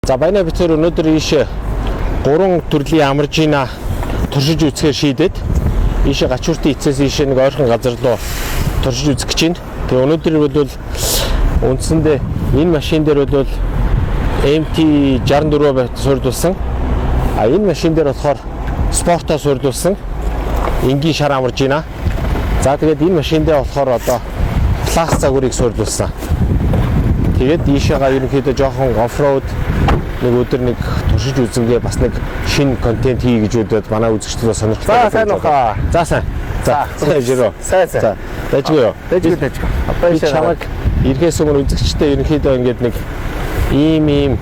За баяна бид тэр өнөөдөр ийшээ 3 төрлийн амаржина туршиж үзэхээр шийдээд ийшээ гачууртын эцээс ийшээ нэг ойрхон газар руу туршиж үзэх гэж байна. Тэгээ өнөөдөр бол үндсэндээ энэ машин дээр бол MT-64 суурьдуулсан. А энэ машин дээр болохоор спортоо суурьдуулсан. Энгийн шар амаржина. За тэгээд энэ машин дээр болохоор одоо пласт загварыг суурьдуулсан. Тэгээд ийшээгаа ерөнхийдөө жоохон оффроуд нэг өдөр нэг туршиж үзэнгээ бас нэг шинэ контент хий гэж бодоод манай үзэгчдээ сонирхолтой. За сайн уу. За сайн. За жирөө. Сайн. Дайжгүй юу? Дайжгүй. Би чамайг ирэхээс өмнө үзэгчдээ ерөнхийдөө ингээд нэг ийм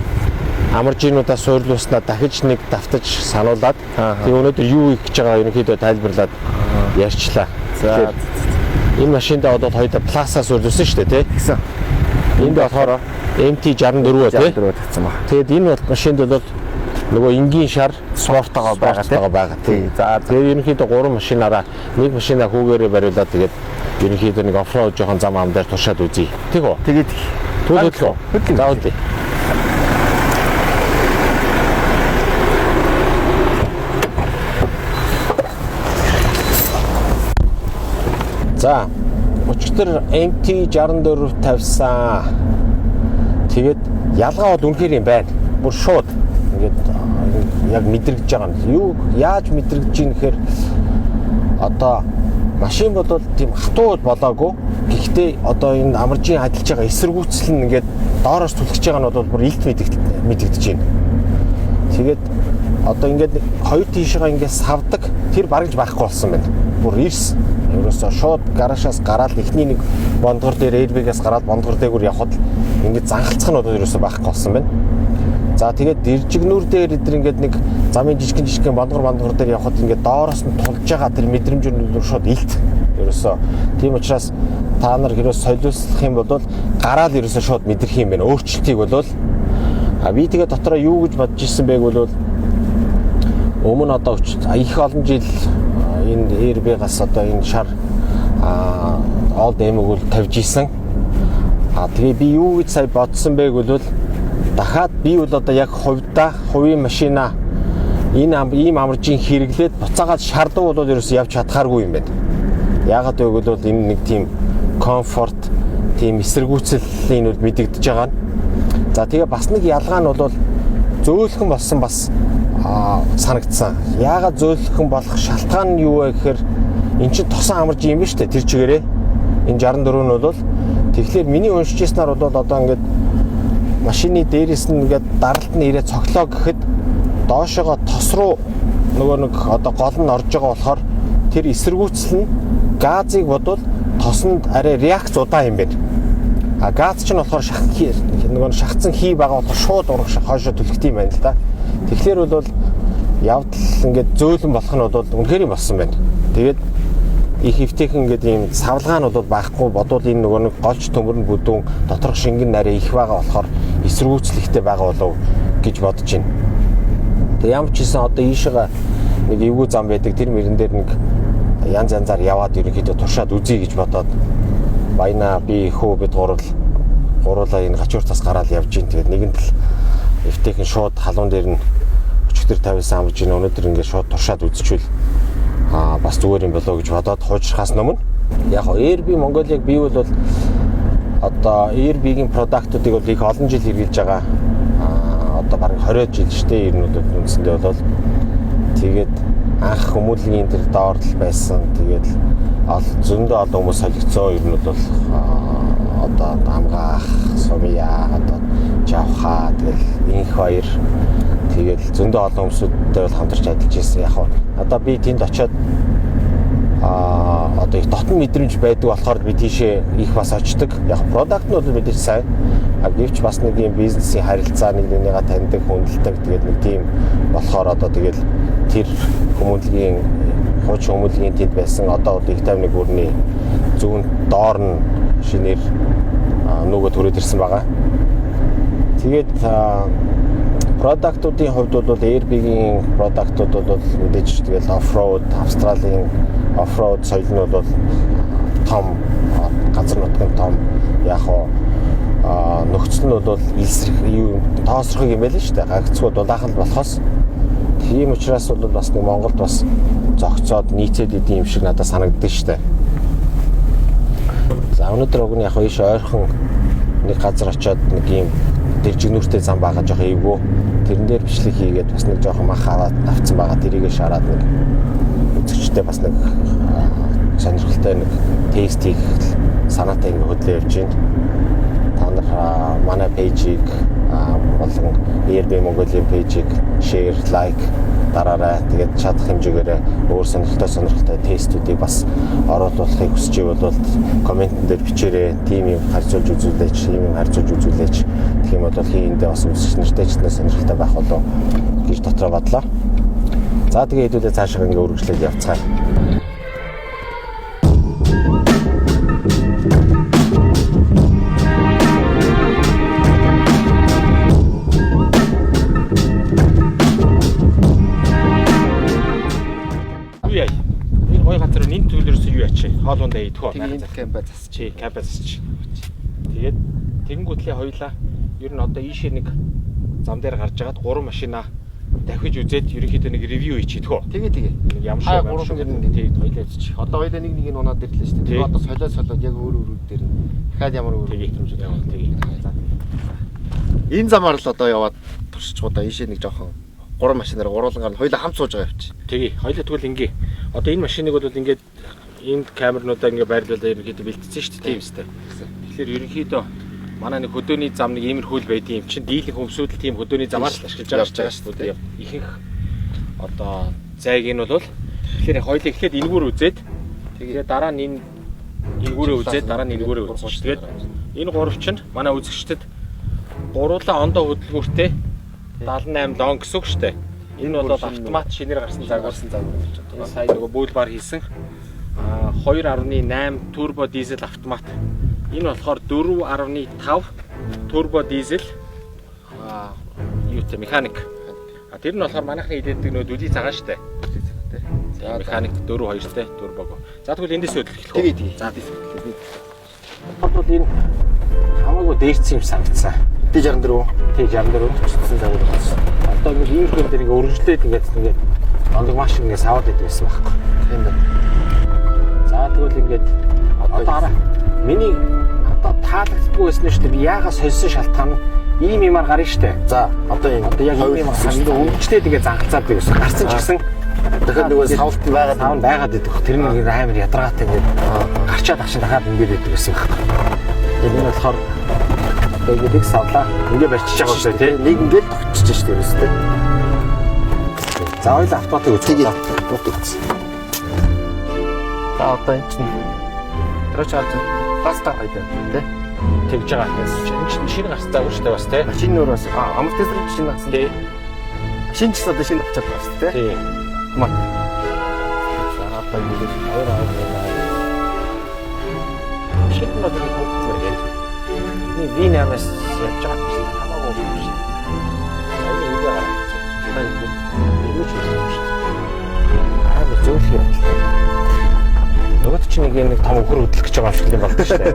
амаржинуудаа суурьлуулснаа дахиж нэг давтаж сануулад тэгээ өнөөдөр юу хийх гэж байгаа ерөнхийдөө тайлбарлаад ярьчлаа. За энэ машинд одоо хоёулаа пласаа суурьлуулсан шүү дээ, тий? Энд болохоор MT-64 тий. тавьсан баг. Тэгээд энэ машинд бол нөгөө энгийн шар Спортогоо байгаа тий. За тэгээд ерөнхийдөө 3 машинаараа нэг машинаа хүүгээрээ бариулаад тэгээд ерөнхийдөө нэг оффроуд жоохон зам ам дээр туршаад үзье. Тэг үү? Тэгээд төлөвлөө. За үгүй. За өчигдөр MT-64 тавьсан. Тэгээд ялгаа бол үнэхээр юм байна. Бүр шууд ингээд яг мэдрэгдэж байгаа нь. Юу яаж мэдрэгдэж ийм гэхээр одоо машин бол тийм хатуу болоогүй. Гэхдээ одоо энэ амаржийн ажиллаж байгаа эсэргүүцэл нь ингээд доороос түлхэж байгаа нь бол бүр илт мэдэгдэж байна. Тэгээд одоо ингээд хоёр тийшээгаа ингээд савдаг тэр барагж байхгүй болсон байна. Бүр ирс ерөөсөө шууд гаражаас гараад эхний нэг бондгор дээр airbag-аас гараад бондгор дээгүүр явхад ингээд занхалцах нь одоо ерөөсөө байхгүй болсон байна. За тэгээд дэржигнүүр дээр эдэр ингээд нэг замын жижигхэн бондгор дээр явхад ингээд доороос нь тулж байгаа тэр мэдрэмж нь шууд илт ерөөсөө. Тийм учраас та нар хэрвээ солиулах юм бол гараад ерөөсөө шууд мэдрэх юм байна. Өөрчлөлтийг бол би тэгээ дотроо юу гэж бодож ирсэн байг бол өмнө одоо их олон жил энэ airbag-аас одоо энэ шар all demo-г бол тавьж исэн. Тэгээ би юу гэж сая бодсон байг бол дахиад би бол одоо яг хувийн машина энэ ийм амаржийн хэрэглээд буцаагаад шардуу бол ерөөсөө явж чадхааргүй юм байна. Яагаад гэвэл бол энэ нэг тийм комфорт, тийм эсэргүүцлийн үл мэдэгдэж байгаа нь. За тэгээ бас нэг ялгаа нь бол зөөлхөн болсон бас санагдсан. Яагаад зөөлхөн болох шалтгаан нь юу вэ гэхээр эн чинь тосон амарж юм биш үү тэр чигээрээ. Энэ 64 нь бол тэгэхээр миний уншижсанаар бол одоо ингээд машины дээрээс нь ингээд даралт нь ирээ цоглоо гэхэд доошоогоо тос руу нөгөө нэг одоо гол нь орж байгаа болохоор тэр эсэргүүцэл нь газыг бодвол тосонд арай реакц удаан юм байна. Газ ч нь болохоор нөгөө шахацсан хий байгаа болохоор шууд урагш хойшоо түлхдэг юм байна л да. Тэгэхээр бол явдал ингээд зөөлөн болох нь бол үнэхээр юм болсон байна. Тэгээд их хөвтэйхэн ингээд ийм савлгаа нь бол байхгүй бодвол энэ нөгөө нэг голч төмөрн бүдүүн доторх шингэн нарийн их байгаа болохоор эсэргүүцлэхтэй байгаа болов гэж бодож байна. Тэг ямар ч гэсэн одоо ийшээгээ нэг эвгүй зам байдаг тэр мөрөн дээр нэг янзаар яваад ерөнхийдөө туршаад үзье гэж бодоод баяна би хөө бид гуруулаа энэ гачууртаас гараад явж гин. Тэгээд нэгэнт л эвтэйхэн шууд халуун дээр нь өчигдөр тавьсан амж ийн өнөөдөр ингээд шууд туршаад үзчихвэл бас зүгээр юм болоо гэж бодоод хуучрахаас өмнө яг Airbag Mongolia-г би бол одоо Airbag-ийн продуктуудыг бол их олон жил хэрэглэж байгаа. Одоо бараг 20 жил штэ ер нь бол үндсэндээ бол тэгээд анх хүмүүлийн тэр доорлол байсан. Тэгээд зөндөө олон хүмүүс солигцоо ер нь бол одоо амгаах, сумья, одоо жавха тэгэл инх хоёр тэгэл зөндөө олон хүмүүстэй бол хамтарч ажиллаж ирсэн. Яг одоо би тэнд очиод одоо их дотн мэдрэмж байдаг болохоор би тийшээ их бас очдог. Яг продакт нь бол мэдээж сайн. Гэвч бас нэг юм бизнесийн харилцаа нэг нэгнийгээ таньдаг, хүндэлдэг тэгээд нэг тийм болохоор одоо тэгэл тэр хүмүүнлэгийн хуучин хүмүүнлэгийн тэнд байсан одоо бол их 51 бүрний зүүн доор нь шинээр нөгөө төрөөд ирсэн байгаа. Тэгээд продуктуудын хувьд бол Airbag-ийн продуктууд бол мэдээж тэгэл оффроуд, Австралийн оффроуд соёл нь бол том газар нутгийн том яг нөхцөл нь бол илсрэх юу тоосрох юм байл шүү дээ. Гагцгүй дулаахан болохоос тийм учраас бол бас нэг Монголд бас зогцоод нийцээд идэм юм шиг надад санагддаг шүү дээ. За өнөөдөр уг нь яг ийш ойрхон нэг газар очиод нэг юм дэржигнүүртэй зам байгаа жоох эвгүй. Тэрэн дээр бичлэг хийгээд бас нэг жоох мах аваад авцсан байгаа. Тэрийгээ шараад нэг үзэгчтэй бас нэг сонирхолтой нэг текст хийх санаатай ингэ хөдлөө явж байна. Та нар манай пэйжийг болон Airbnb Mongolia пэйжийг share, like дараарай. Тэгээд чадах хэмжээгээр өөр сонирхолтой тестүүдийг бас оруулахыг хүсэж байвал комментэн дээр бичээрэй. Тим юм харьцуулж үзүүлээч, ийм юм харьцуулж үзүүлээч. Тэгэх юм бол хийндээ бас үзэгч нартай ч сонирхолтой байх болов гэж дотроо бодлоо. За тэгээ хэдүүлээ цаашаа ингээ үргэлжлээд явцгаая. Хоолундаа идэх үү? Тэгээд кампа засчих. Кампа засчих. Тэгээд тэгэнгүүтлээ хоёлаа ер нь одоо ийшээ нэг зам дээр гарч агаад 3 машина дахиж үзээд ерөнхийдөө нэг ревю хийчих үү? Тэгээ. Ямар шиг ямар шиг тэгээд хоёлаа үзчих. Одоо хоёлаа нэг нэг нь унаад ирлээ шүү дээ. Тэгээ одоо солиод яг өөр дээр нь дахиад ямар өөр мэдрэмжүүд яваа. Тэгээ. За. Энэ замаар л одоо яваад туршиж удаа ийшээ нэг жоохон 3 машинаар гурвангаар нь хоёлаа хамт сууж байгаа явчих. Тэгээ. Хоёлаа тэгвэл ингээ. Одоо энэ машиныг бол ингээд энд камернуудаа ингээ байрлуулаад ерөнхийдөө бэлтцсэн шүү дээ. Тийм үстэй. Тэгэхээр ерөнхийдөө манай нэг хөдөөний зам нэг иймэрхүүл байдığım юм чинь дийлэнх өмсүүдэл тийм хөдөөний замаар л ашиглаж байгаа шүү дээ. Ихэнх одоо зайг нь бол тэгэхээр хоёул эхлээд энгүүр үзээд тэгээд дараа нь энгүүрээ үзээд дараа нь энгүүрээ үзсэн шүү. Тэгээд энэ гурав чинь манай үзэгчдэд гуруулаа ондоо хөдөлгөөртэй 78 дон гэсэн үг шүү дээ. Энэ бол автомат шинээр гарсан загварсан загвар гэж байна. Сая нөгөө бүүлбар хийсэн 2.8 турбо дизель автомат. Энэ болохоор 4.5 турбо дизель юутэй механик. Тэр нь болохоор манайхны идээдэг нөө дүлий цагаан штэ. За механик 4.2-тэй турбог. За тэгвэл эндээс хөдөлгөх үү? Тэгээ. За тийм хөдөлгөх. Одоо энэ хамаагүй дээрцсэн юм санагдсан. T64 үү? T64 чицсэн загвар болсон. Одоо нэг иймэрхүү дээр ингээ өргөжлээд ингээд ондог машин ингээ саваад идэв байсан байхгүй. Тийм байна. За тэгвэл ингээд одоо хараа. Миний одоо таалагддаггүй байсан шүү дээ. Би яагаас холсон шалтгаан нь ийм юмар гарна шүү дээ. За одоо энэ одоо яг ийм юмар хамгийн өвчтөд ингээ занхацаад байсан. Гарсан ч гэсэн дахиад нөгөө савлт байгаад идэх. Тэр нэг амар ядаргаатай ингээд гарчаад авчин дахиад ингээд идэх гэсэн юм байна. Энэ нь болохоор тэгээд савлаа ингээ барьчихж байгаа юм тий. Нэг ингээд тогтчихж шүү дээ ерөөсөө. За хоёул автоматыг үзье. Утгац. За одоо энэ чинь трочарж паста хайдаг тий. Тэгж байгаа юм. Энэ чинь шинэ гарсан загвар шүү дээ бас тий. Шинэ нөр бас амортизер шинэ гарсан тий. Шинэ ч одоо шинэ авчаад байгаа шүү дээ тий. Маа. За одоо ингэ хоёр шинэ бол нэг хөвгмөр гээд. Энэ V8-аас явж байгаа юм хамаагүй юм шиг. Сайн ингэ гараад байна. Юу ч юм шүү дээ. Аа зөвлөх юм. Нөгөөд чинь нэг том өхөр хөдлөх гэж байгаа юм шиг юм байна шүү дээ.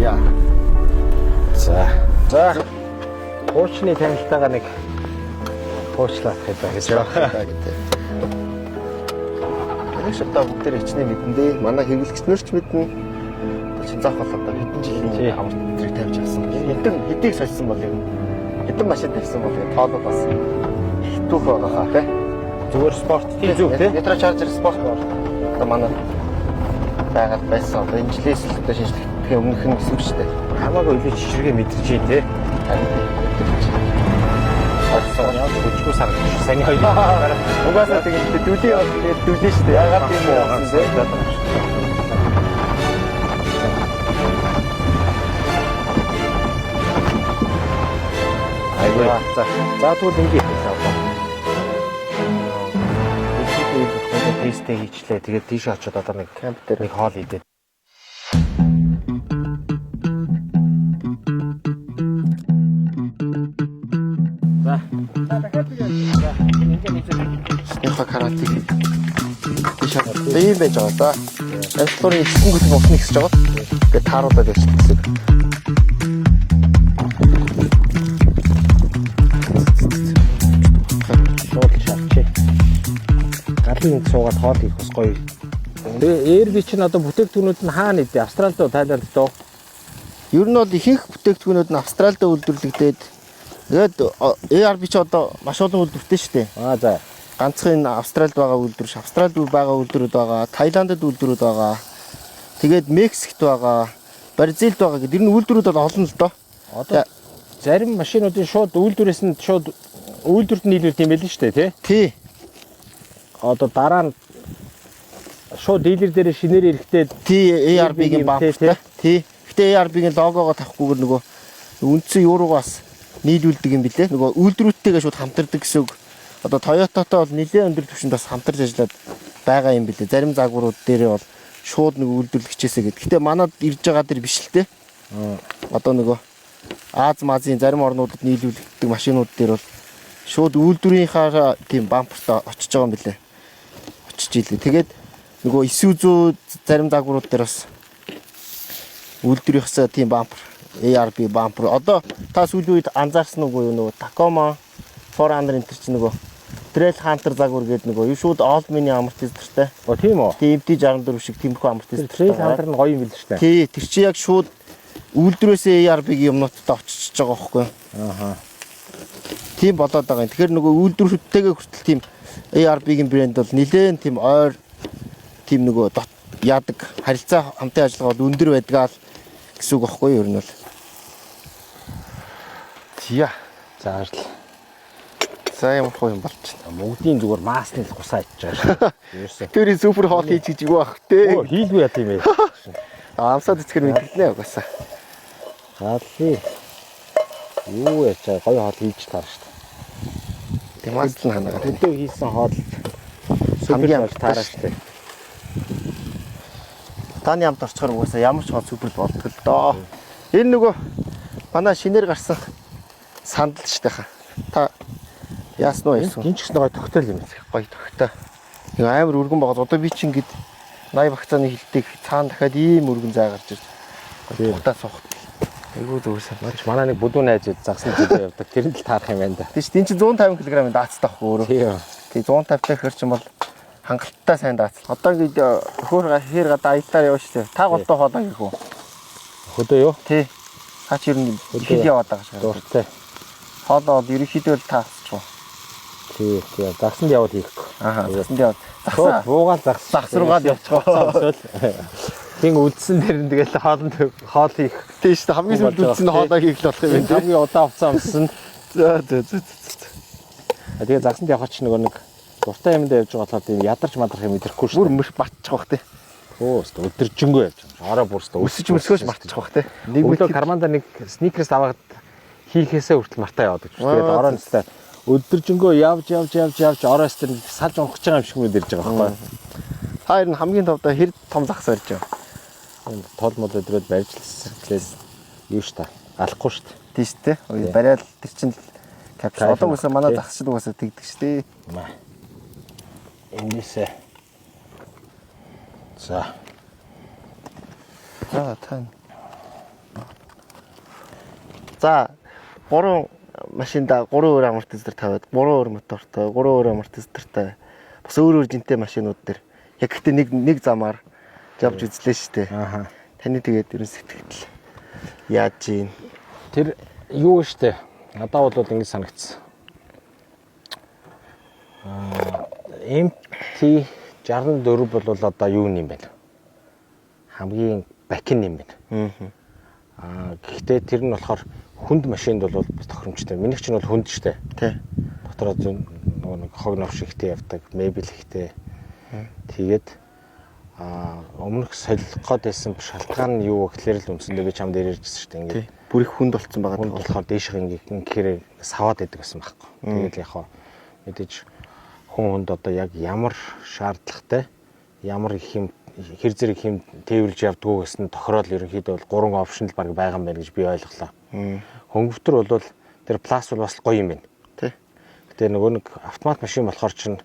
яа. За. Хуучны танилтайгаа нэг хуучлах гэдэг гэж байна. Энэ шатаа бүгд хичнээн мэдэндээ манай хэрэглэгчнэр ч мэднэ. Чин заах бол одоо хэдэн жилийн хамт зэрэг тавьж авсан. Хэдийг сольсон бол юм. Хэдэн машин тавьсан бол тоолол бас түүх байгаа хаа тий. Зүгээр спорт тийм зүг тий. Нитро чаржер спорт одоо манай байгаад байсан. Одоо энэ жилээс л одоо шинжлэхийн өмнөх нь гэсэн шүү дээ. Хамаагүй илүү чичиргээ мэдэрч юм тий. Сорсон хүчгүй саргаж сайн хоёр. Угаасаа тэгээд дүлий бол тэгээд дүлий шүү дээ. Ягаад тийм юм болсон бэ? За тэгвэл ингэ хийлээ. Тестээ хийчлээ. Тэгээд тийш очиод одоо нэг камп дээр нэг хоол идээд. За. Яха карате. Тийш ийм байж байгаа да. Амтлуурын ихсэнгүүтийг усны ихсэж байгаа. Тэгээд тааруулаад явчихсан. Шууд шавчи. Галын суугаад хоол хийх бас гоё. Тэгээ ARB чинь одоо бүтээгдэхүүнүүд нь хаана идэв? Австралид уу, Тайланд уу? Ер нь бол ихэнх бүтээгдэхүүнүүд нь Австралид үйлдвэрлэгдээд тэгээд ARB ч одоо маш олон үйлдвэртэй шүү дээ. За. Ганцхан Австралид байгаа үйлдвэр, Австралид байгаа үйлдвэрүүд байгаа, Тайландд үйлдвэрүүд байгаа. Тэгээд Мексикт байгаа, Бразилд байгаа гэдэг. Тэр нь үйлдвэрүүд бол олон л доо. Одоо зарим машинуудын шууд үйлдвэрээс нь шууд үйлдвэрт нийлүүлт юм байл нь шүү дээ, тий. Одоо дараа нь шууд дилер дээр шинээр эрэхтэй тий ARB-гийн бампертай. Тий. Гэтэ ARB-гийн логогоо тавихгүйгээр нөгөө үндсэн юуруугаас нийлүүлдэг юм билээ. Нөгөө үйлдвэрүүдтэйгээ шууд хамтардаг гэсэн үг. Одоо Toyota-той бол нэлээд өндөр түвшинд бас хамтарч ажиллаад байгаа юм билээ. Зарим загварууд дээрээ бол шууд нөгөө үйлдвэрлэгчээсээ гэдэг. Гэтэ манад ирж байгаа дэр биш л те. Одоо нөгөө Аз-Мазийн зарим орнуудад нийлүүлэгддэг машинууд дээр бол шууд үйлдвэрийнхаа тийм бампертай очиж байгаа юм билээ. Очиж ийлээ. Тэгээд нөгөө Isuzu зарим загварууд дээр бас үйлдвэрийнхээ тийм бампер, ARB бампер. Одоо та сүүлийн үед анзаарсан уу нөгөө Tacoma 400 энэ чинь нөгөө Trail Hunter загвар гэдэг нөгөө юу шууд all mini амортизатортай. Тийм үү? Тийм MT-64 шиг тиймэрхүү амортизатор. Trail Hunter нь гоё юм билээ шүү дээ. Тий, тэр чи яг шууд үйлдвэрээсээ ARB-гийн юмнуудтай очиж байгаа байхгүй юу? Ааха. Тийм болоод байгаа юм. Тэгэхээр нөгөө үйлдвэрүүдтэйгээ хүртэл тийм ARB-гийн брэнд бол нэлээд тийм ойр тийм нөгөө яадаг харилцаа хамтын ажиллагаа бол өндөр байдгаа л гэсэн үг байхгүй юу ер нь бол. Тиа. Заарлаа. За ямар хөө юм болж байна. Мөнгөдийн зүгээр маасны л гусаа ичж байгаа шүү. Ерөөсөө. Тэр супер хоол хийж гэж юу ах те. Оо хийлгүй яа тийм ээ. Амсаад ицгэр мэдгэлнэ угаасаа. Хаалли. Юу яачаа гоё хоол хийж таар шүү. Тэмээс л ханаа. Өдөө хийсэн хоол хамгийн болж таараа шүү. Таны амт орчхоор угаасаа ямар ч хоол супер болдог л доо. Энэ нөгөө манай шинээр гарсан сандал ч таха. Та яасан уу яасан? Гинчгс гоё тогтоол юм. Гоё тогтой. Нэг амар өргөн байгаа. Одоо би чинь гээд 80 багцааны хилдэг цаана дахиад ийм өргөн зай гарч ирж. Удаа суух. Айгуу зүгээс Маш манай нэг бүдүүн найз загсан зүйлээ явдаг. Тэр нь л таарах юм байна да. тийш тийм чинь 150 кг-ийн даацтай байхгүй өөрөө. Тийм. 150 тахир чинь бол хангалттай сайн даац. Одоо гээд хөөр хэр гадаа аяллаар явж штэ. Та голдоо хоолоо хийх үү? Хөдөө юу? Тий. Та ч ер нь хил яваад байгаа шиг. Дуртай. Хоолоо ерөнхийдөө л таасч. Тий. Загсанд явал хийхгүй. Ааха. Загсанд яваад. Шууд буугаал Загс руугаад явчихгаа. Тийм үдсэн дээр нь тэгэл хоол хийх. Тий штэ хамгийн сүүлд үдсэн хоолоо хийх л болох юм байна. Хамгийн удаан хугацаа өмсөн. За. Тэгээ загсанд явах чинь нэг дуртай юмд явж байгаа болохоор тийм ядарч мадрах юм идэхгүй шүү. Бүр мөрх батчих бах тий. Өө өдөржингөө явж байгаа. Ороо бүрстэ Өсөж мөсгөөж мартчих бах тий. Нэг өдөр карманда нэг сникерс аваад хийхээсээ хүртэл мартаа яваад гэж. Тэгээд ороо нэстэй өдөржингөө явж ороос тэр салж унах гэж байгаа юм шиг мэд ирж байгаа байхгүй. Хоёр нь хамгийн товдоо хэр том загс барьж байгаа. Тол мод өдрөд барьжлсан. Тэглээс юу ш та алахгүй ш. Тийш тий. Барайл тэр чинь капсул. Одоо үсээ манай загсчд угаасаа тэгдэг ш тий. Эндээсээ. За. Тань. За 3 машинда 3 өөр амортизатор тавиад 3 өөр мотортой 3 өөр амортизатортай бас өөр жинтэй машинууд дээр яг гэхдээ нэг замаар явж үзлээ штэ. Ааха. Таны тэгээд ерөн сэтгэл яаж ийн Тэр юу штэ. Надаа бол ингэ санагдсан. MT-64 бол одоо юу юм бэ? Хамгийн бакин юм байна. Гэхдээ тэр нь болохоор хүнд машинд бол тохиромжтой. Минийх чинь бол хүнд штэ. тий. Дотороо нэг хог нов шигтэй явдаг, мебель ихтэй. Тэгээд өмнөх солих гээд байсан шалтгаан нь юу гэхээр л үндсэндээ би чамд ярьжсэн шүү дээ. Ингээд Бүр их хүнд болцсон байгаа. хүнд болохоор дээшх ингээд саваад байдаг гэсэн байхгүй. Тэгээд яг хаа мэдээж хүн хүнд одоо яг ямар шаардлагатай, ямар их юм хэр зэрэг хэм тээвэрлж явдгуу гэсэн тохирол ерөнхийдөө бол 3 опшн л баг байгаа юм байна гэж би ойлголоо. Хөнгөвтөр бол тэр пласт бол бас гоё юм байна. Тий. Гэтэ нөгөө нэг автомат машин болохоор чинь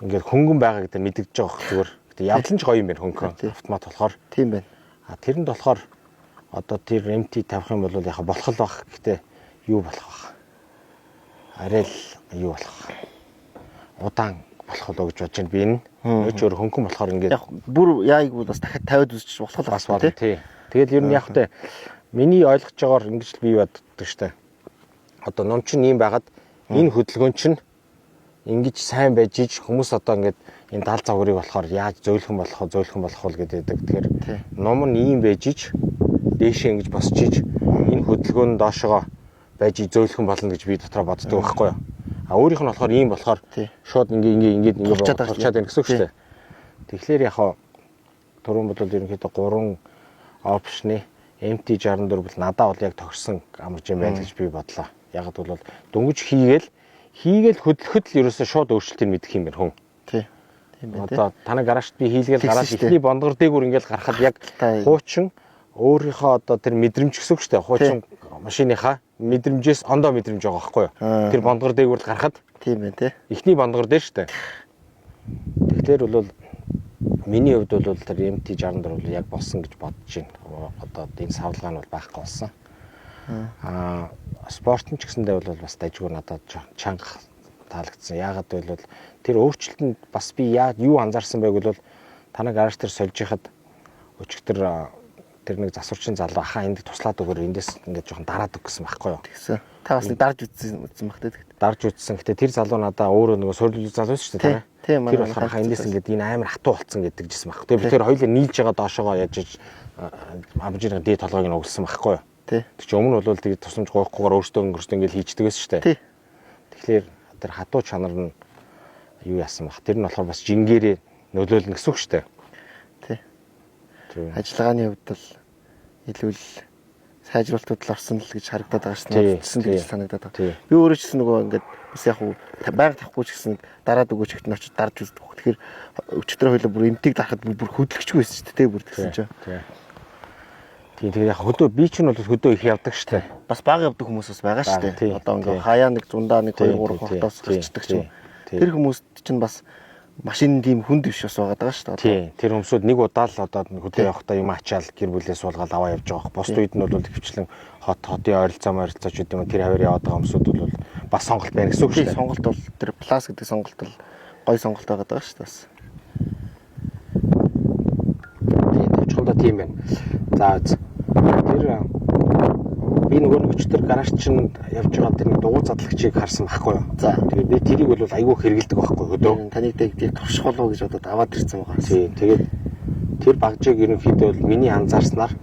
ингээд хөнгөн байгаа гэдэг мэдэгдэж байгаа хэрэг зүгээр. Гэтэ явлан ч гоё юм байна хөнгө. Автомат болохоор. Тийм байна. А тэрэнд болохоор одоо тэр MT тавих юм бол яхаа болох л баг. Гэтэ юу болох вэ? Арай л юу болох вэ? Удаан болох болоо гэж бодож байна би энэ. Өөч өөр хөнгөн болохоор ингээд Яг бүр яаг бол бас дахиад тавиад үзчих болох бас байна тий. Тэгэл ер нь яг тэ миний ойлгож байгаагаар ингэж л бий боддог штэ. Одоо ном чинь ийм байгаад энэ хөдөлгөөн чинь ингэж сайн байж иж хүмүүс одоо ингээд энэ даал загварыг болохоор яаж зөөлхөн болох вэ гэдэг. Тэгэхээр ном нь ийм байж иж дээшээ ингэж босч иж энэ хөдөлгөөн доошоо байж зөөлхөн болно гэж би дотроо боддог байхгүй юу. А өөрийнх нь болохоор ийм болохоор шууд ингээд болчихад байна гэсэн үг шүү дээ. Тэгэхээр яг хаа түрүүн бодвол ерөнхийдөө 3 опшны MT64 бол надад бол яг тохирсон амарч юм байна гэж би бодлоо. Яг бол дөнгөж хийгээл хөдлөхөд л ерөөсөө шууд өөрчлөлтийг мэдэх юм байна хүн. Тий. Тийм байна. Одоо танай гаражт би хийлгээл гараад ихний бондгор дээгүүр ингээл гарахад яг хуучин өөрийнхөө одоо тэр мэдрэмж гэсэн үг шүү дээ. Хуучин машиныхаа мэдрэмжээс ондоо мэдрэмж байгаа байхгүй юу? Тэр бондгор дээгүүр гарахад тийм байна тий. Ихний бондгор дээр шүү дээ. Тэгэхээр бол миний хувьд бол тэр MT64 бол яг болсон гэж бодож байна. Одоо энэ савлгаа нь бол байхгүй болсон. Спортын ч гэсэндээ бол бас дайггүй надад чанга таалагдсан. Яагаад гэвэл тэр өөрчлөлтөнд бас би юу анзаарсан байг бол танай гараж тэр сольж яхад өчигдөр тэр нэг засварчин залуу ахаа энд туслаад өгөр эндээс ингээд жоохон дараад өг гэсэн байхгүй юу. Тэгсэн. Та бас дарж үзсэн баг те. Дарж үзсэн. Гэтэ тэр залуу надаа өөрөө нөгөө сорил залуу шүү дээ. Тийм тэр болохоор ахаа эндээс ингээд энэ амар хатуу болцсон гэдэг жисэн баг. Тэгээ бид тэр хоёулаа нийлж байгаа доошоогоо яаж амжирын дээд толгойг нь угссан байхгүй юу. Тэг чи өмнө бол тэгээд тусламж гоохгүйгээр өөртөө ингээд хийждэг байсан шүү дээ. Тэгэхээр тэр хатуу чанар нь юу яасан баг. Тэр нь болохоор бас жингээрээ нөлөөлнө гэсэн үг шүү дээ. Ажиллагааны хувьд бол илүү л сайжруулалтууд л орсон л гэж харагдаад байгаа шнэ. Тэгсэн гэж санагдаад байгаа. Би өөрөө ч гэсэн нөгөө ингээд бас яг байнга тахгүй ч гэсэн дараад өгөөч ихтэн очиж дарж үздэг. Тэгэхээр өчтөр хоёлоо бүр эмтиг дарахад бүр хөдлөгчгүй байсан шүү дээ. Бүр тэгсэн чинь. Тэгээ яг хөдөө би ч нь бол хөдөө их явдаг шүү дээ. Бас бага явдаг хүмүүс бас байгаа шүү дээ. Одоо ингээд хаяа нэг зундаа нэг 2-3 хотоос гарчдаг ч юм. Тэр хүмүүст чинь бас машин тийм хүнд биш бас байгаа даа шүү дээ. Тий. Тэр хүмүүсүүд нэг удаа л одоо хөдөө явахдаа юм ачаал гэр бүлээ суулгаад аваа явж байгаа. Бос үед нь бол хөвчлэн хотын ойролцоо ч гэдэг юм тэр хавар яваад байгаа хүмүүсүүд бол бас сонголт байна гэсэн үг шүү дээ. Сонголт бол тэр плас гэдэг сонголт бол гой сонголт байгаа даа шүү дээ бас. Төвчгөндөө тийм байна. За тэр би нөгөө өчтөр гараж чинь явж байгаа тэр дугуй задлагчийг харсан байхгүй юу. За тэгээд би тэрийг бол айгүй хэрэгэлдэг байхгүй хөдөө. Таныг тэгээд турших болов гэж бодоод аваад ирсэн байгаа. Тийм. Тэгээд тэр багжийг ерөнхийдөө бол миний анзаарснаар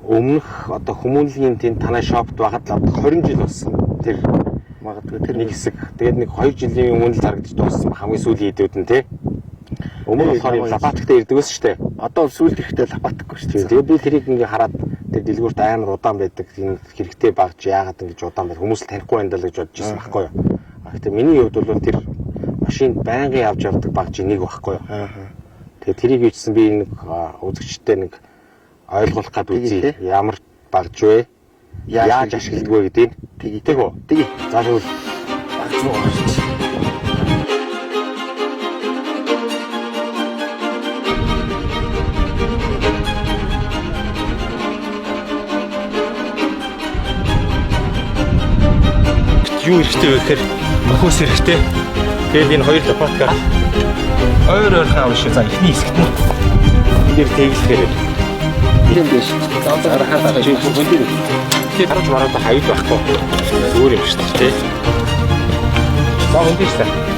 өмнөх одоо хүмүүнлэгийн тэнд танай шопт байгаад л 20 жил болсон. Тэр магадгүй тэр нэг хэсэг. Тэгээд нэг 2 жилийн өмнө л зарагдаж дууссан хамгийн сүүлийн хэдүүд нь тий. Өмнө болохоор лапатагтай ирдэг байсан шүү дээ. Одоо сүүлд ирэхдээ лапатаггүй шүү дээ. Тэгээд би тэрийг ингээ хараад тэр дэлгүүрт амар удаан байдаг. Энэ хэрэгтэй багж яагаад ингэж удаан байд хүмүүс л танихгүй байна даа л гэж бодож ирсэн байхгүй юу. Гэхдээ миний хувьд бол тэр машин байнгын явж явдаг багж нэг байхгүй юу. Тэгээд тэрийг ичсэн би нэг үзэгчтэй нэг ойлгуулах гад үзье. Ямар багж вэ? Яаж ашигладаг вэ гэдгийг. Тэг үү? Тэг. За тэгвэл багж руу орчих. Юу хэрэгтэй вэ гэхээр мөхөөс хэрэгтэй. Тэгээд энэ хоёр лопатка ойр хаа биш. За ихний хэсэгт нь энэ тэглэхээр энэ дэш. За хатаа чи бүгд тэгээд харж мараад хавьд байхгүй. Зүгээр юм шүү дээ. За үгүй шүү дээ.